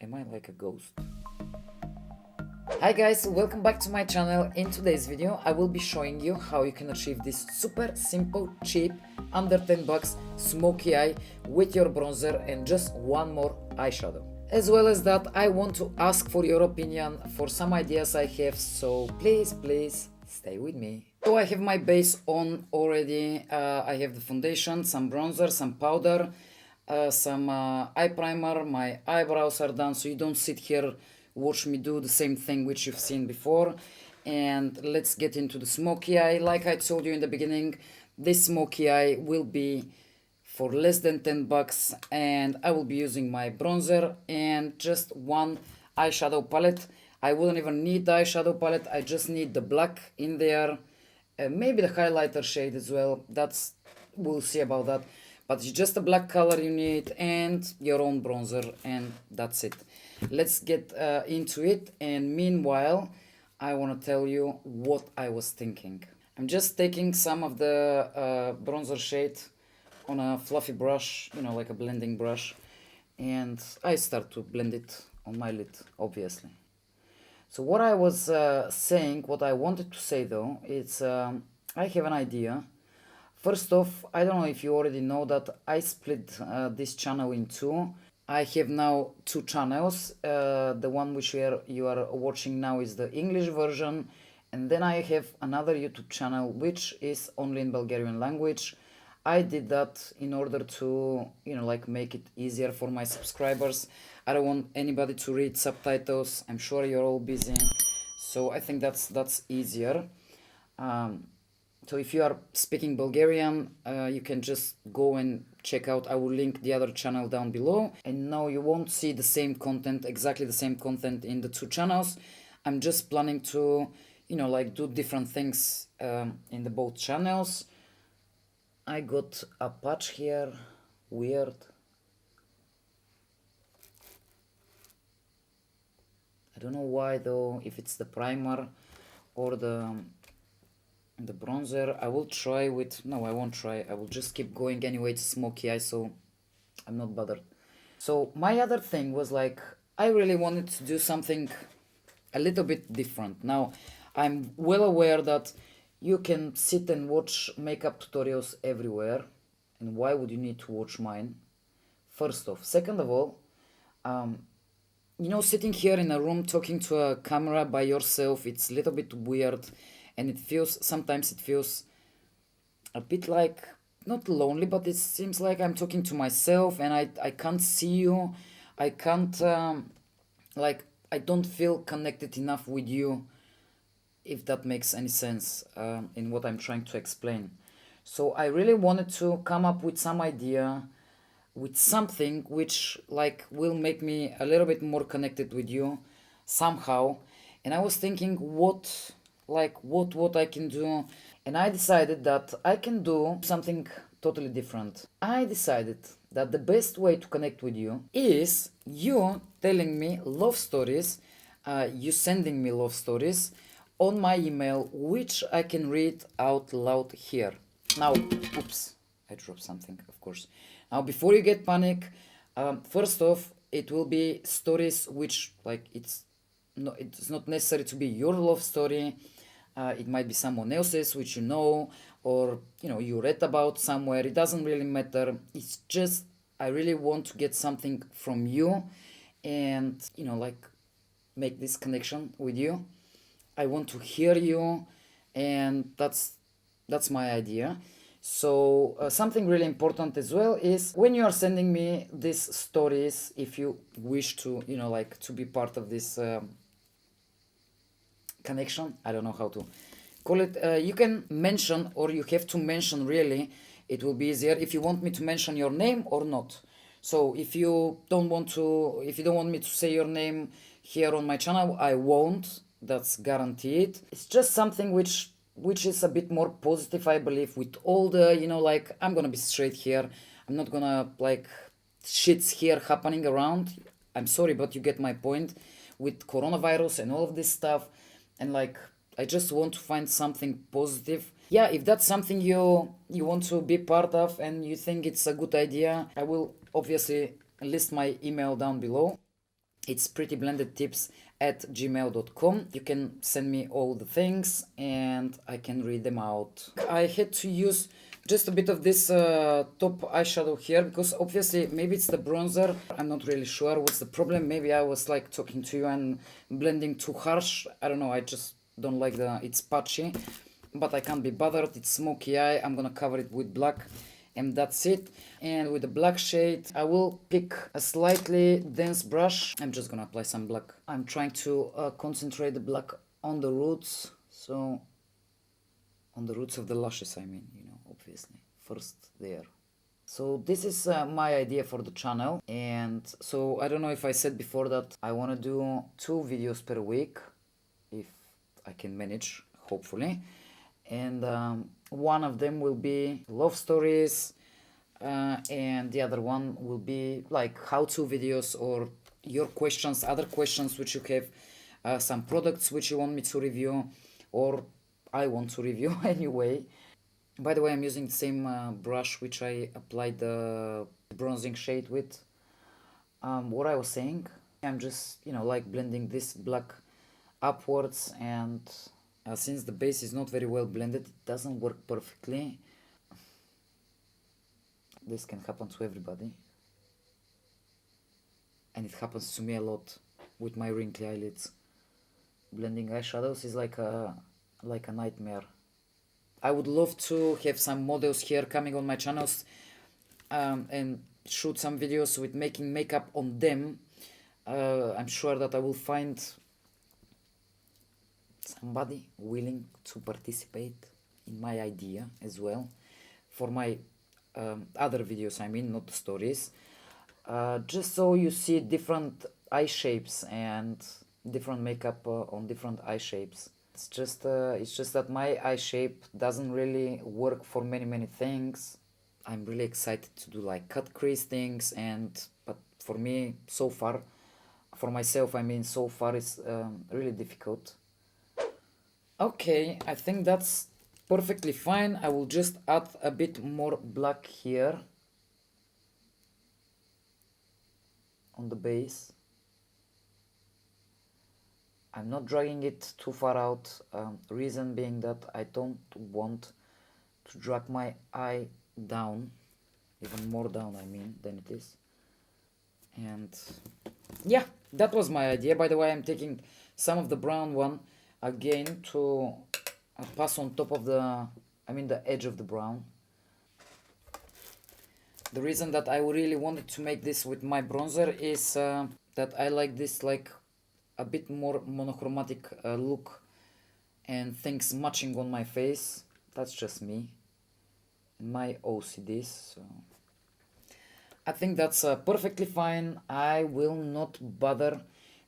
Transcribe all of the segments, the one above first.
Am I like a ghost? Hi guys, welcome back to my channel. In today's video I will be showing you how you can achieve this super simple, cheap, under 10 bucks smoky eye with your bronzer and just one more eyeshadow. As well as that, I want to ask for your opinion for some ideas I have, so please stay with me. So I have my base on already. I have the foundation, some bronzer, some powder, some eye primer. My eyebrows are done, so you don't sit here watch me do the same thing which you've seen before. And let's get into the smoky eye. Like I told you in the beginning, this smoky eye will be for less than 10 bucks, and I will be using my bronzer and just one eyeshadow palette. I wouldn't even need the eyeshadow palette, I just need the black in there, maybe the highlighter shade as well. We'll see about that, but it's just a black color you need and your own bronzer, and that's it. Let's get into it, and meanwhile I want to tell you what I was thinking. I'm just taking some of the bronzer shade on a fluffy brush, like a blending brush, and I start to blend it on my lid, obviously. So what I was saying, what I wanted to say though, it's I have an idea. First off, I don't know if you already know that I split this channel in two. I have now two channels. The one which you are watching now is the English version, and then I have another YouTube channel which is only in Bulgarian language. I did that in order to, like make it easier for my subscribers. I don't want anybody to read subtitles. I'm sure you're all busy, so I think that's easier. So if you are speaking Bulgarian, you can just go and check out. I will link the other channel down below. And now you won't see the same content, exactly the same content in the two channels. I'm just planning to, like do different things in the both channels. I got a patch here, weird. I don't know why though, if it's the primer or the bronzer. I will try with, no I won't try, I will just keep going anyway. It's smoky eye, so I'm not bothered. So my other thing was like, I really wanted to do something a little bit different. Now I'm well aware that you can sit and watch makeup tutorials everywhere, and why would you need to watch mine? First off. Second of all, sitting here in a room talking to a camera by yourself, it's a little bit weird, and sometimes it feels a bit like, not lonely, but it seems like I'm talking to myself and I can't see you. I can't, I don't feel connected enough with you, if that makes any sense in what I'm trying to explain. So I really wanted to come up with some idea, with something which will make me a little bit more connected with you somehow. And I was thinking what I can do, and I decided that I can do something totally different. I decided that the best way to connect with you is you telling me love stories, you sending me love stories on my email, which I can read out loud here. Now, oops, I dropped something, of course. Now, before you get panic, first off, it will be stories which, it's not necessary to be your love story. It might be someone else's which or you read about somewhere. It doesn't really matter. It's just I really want to get something from you, and make this connection with you. I want to hear you, and that's my idea. So something really important as well is when you are sending me these stories, if you wish to to be part of this connection, I don't know how to call it, you can mention, or you have to mention, really it will be easier if you want me to mention your name or not. So if you don't want me to say your name here on my channel, I won't. That's guaranteed. It's just something which is a bit more positive, I believe, with all the I'm gonna be straight here. I'm not gonna shits here happening around. I'm sorry, but you get my point, with coronavirus and all of this stuff. And I just want to find something positive. Yeah, if that's something you want to be part of and you think it's a good idea, I will obviously list my email down below. It's prettyblendedtips@gmail.com. You can send me all the things and I can read them out. I had to use just a bit of this top eyeshadow here because obviously maybe it's the bronzer. I'm not really sure what's the problem. Maybe I was like talking to you and blending too harsh. I don't know. I just don't like it's patchy, but I can't be bothered. It's smoky eye. I'm gonna cover it with black and that's it. And with the black shade I will pick a slightly dense brush. I'm just gonna apply some black. I'm trying to concentrate the black on the roots, so on the roots of the lashes, I mean, you know, obviously first there. So this is my idea for the channel, and so I don't know if I said before that I want to do 2 videos per week if I can manage, hopefully. And one of them will be love stories, and the other one will be like how-to videos or your questions, other questions which you have, some products which you want me to review or I want to review anyway. By the way, I'm using the same brush which I applied the bronzing shade with. What I was saying, I'm just, you know, like blending this black upwards, and since the base is not very well blended, it doesn't work perfectly. This can happen to everybody, and it happens to me a lot with my wrinkly eyelids. Blending eyeshadows is like a nightmare. I would love to have some models here coming on my channels and shoot some videos with making makeup on them. I'm sure that I will find somebody willing to participate in my idea as well for my other videos, I mean, not the stories. Just so you see different eye shapes and different makeup on different eye shapes. It's just that my eye shape doesn't really work for many things. I'm really excited to do like cut crease things, but for me so far, for myself I mean, so far it's really difficult. Okay, I think that's perfectly fine. I will just add a bit more black here on the base. I'm not dragging it too far out, reason being that I don't want to drag my eye down, even more down I mean, than it is. And yeah, that was my idea. By the way, I'm taking some of the brown one again to pass on top of the edge of the brown. The reason that I really wanted to make this with my bronzer is that I like this like a bit more monochromatic look and things matching on my face. That's just me and my OCDs. So I think that's perfectly fine. I will not bother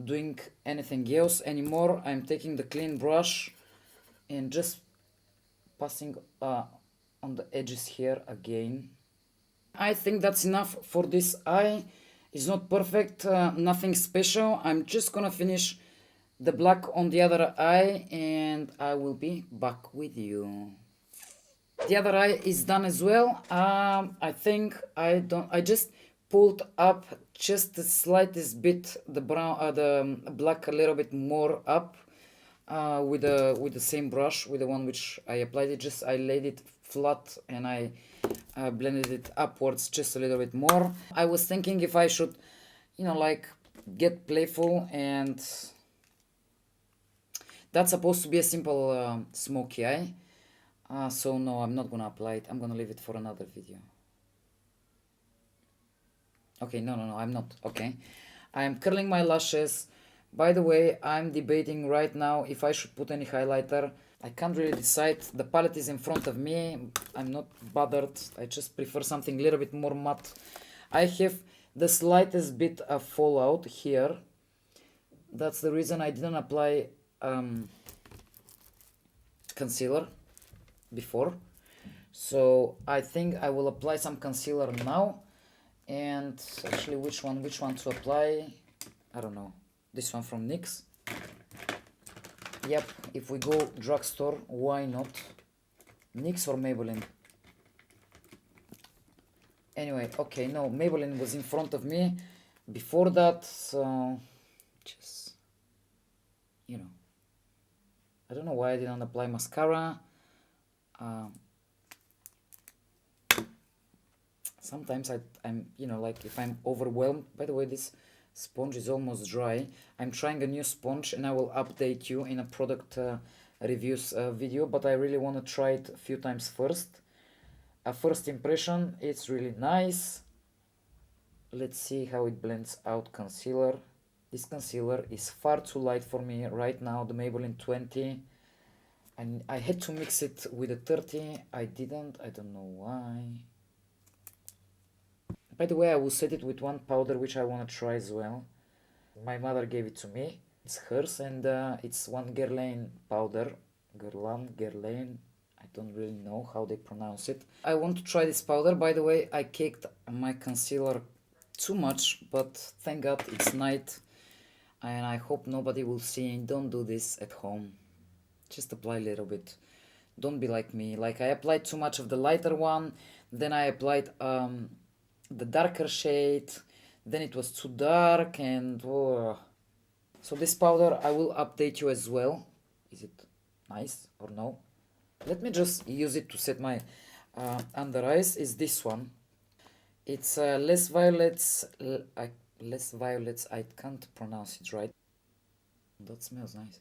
doing anything else anymore. I'm taking the clean brush and just passing on the edges here again. I think that's enough for this eye. It's not perfect, nothing special. I'm just gonna finish the black on the other eye and I will be back with you. The other eye is done as well. I think I just pulled up just the slightest bit the brown, the black a little bit more up with the same brush, with the one which I applied it. Just I laid it flat and I blended it upwards just a little bit more. I was thinking if I should, you know, like get playful, and that's supposed to be a simple smoky eye. So no, I'm not gonna apply it. I'm gonna leave it for another video. Okay, no, I'm not. Okay, I'm curling my lashes. By the way, I'm debating right now if I should put any highlighter. I can't really decide. The palette is in front of me. I'm not bothered. I just prefer something a little bit more matte. I have the slightest bit of fallout here. That's the reason I didn't apply concealer before. So I think I will apply some concealer now. And actually, which one to apply? I don't know. This one from NYX. Yep, if we go drugstore, why not? NYX or Maybelline? Anyway, okay, no, Maybelline was in front of me before that, so just, you know, I don't know why I didn't apply mascara. Sometimes I'm, you know, like if I'm overwhelmed. By the way, this sponge is almost dry. I'm trying a new sponge and I will update you in a product reviews video, but I really want to try it a few times first. A first impression, it's really nice. Let's see how it blends out concealer. This concealer is far too light for me right now, the Maybelline 20. And I had to mix it with a 30. I didn't, I don't know why. By the way, I will set it with one powder which I want to try as well. My mother gave it to me. It's hers, and it's one Guerlain powder. Guerlain. I don't really know how they pronounce it. I want to try this powder. By the way, I caked my concealer too much, but thank God it's night. And I hope nobody will see. Don't do this at home. Just apply a little bit. Don't be like me. Like I applied too much of the lighter one. Then I applied the darker shade, then it was too dark, and oh. So this powder I will update you as well. Is it nice or no? Let me just use it to set my under eyes. Is this one? It's less violets. Less violets. I can't pronounce it right. That smells nice.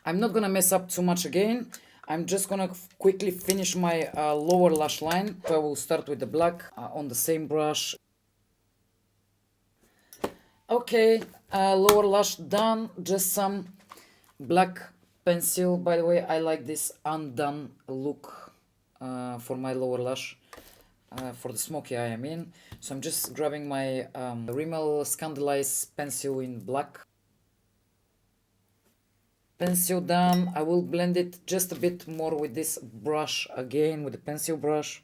I'm not gonna mess up too much again. I'm just gonna quickly finish my lower lash line. So I will start with the black on the same brush. Okay, lower lash done. Just some black pencil. By the way, I like this undone look for my lower lash. For the smoky eye, I mean. So I'm just grabbing my Rimmel Scandalize pencil in black. Pencil done. I will blend it just a bit more with this brush again, with the pencil brush.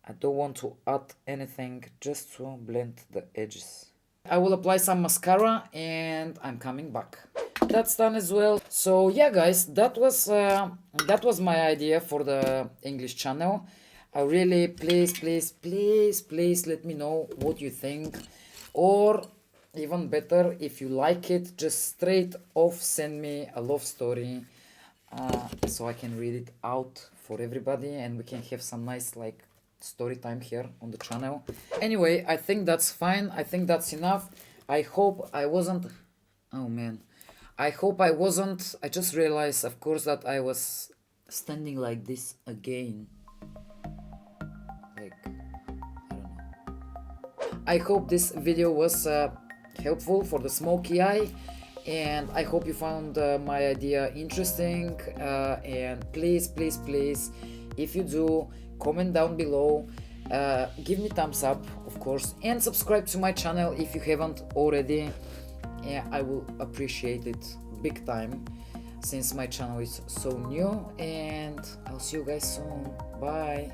I don't want to add anything, just to blend the edges. I will apply some mascara and I'm coming back. That's done as well. So yeah, guys, that was my idea for the English channel. I really, please let me know what you think, or even better, if you like it, just straight off send me a love story so I can read it out for everybody and we can have some nice like story time here on the channel. Anyway, I think that's fine. I think that's enough. I hope I wasn't, oh man, I hope I wasn't, I just realized of course that I was standing like this again. Like, I don't know. I hope this video was helpful for the smoky eye, and I hope you found my idea interesting, and please if you do, comment down below, give me thumbs up of course, and subscribe to my channel if you haven't already. Yeah, I will appreciate it big time since my channel is so new, and I'll see you guys soon. Bye.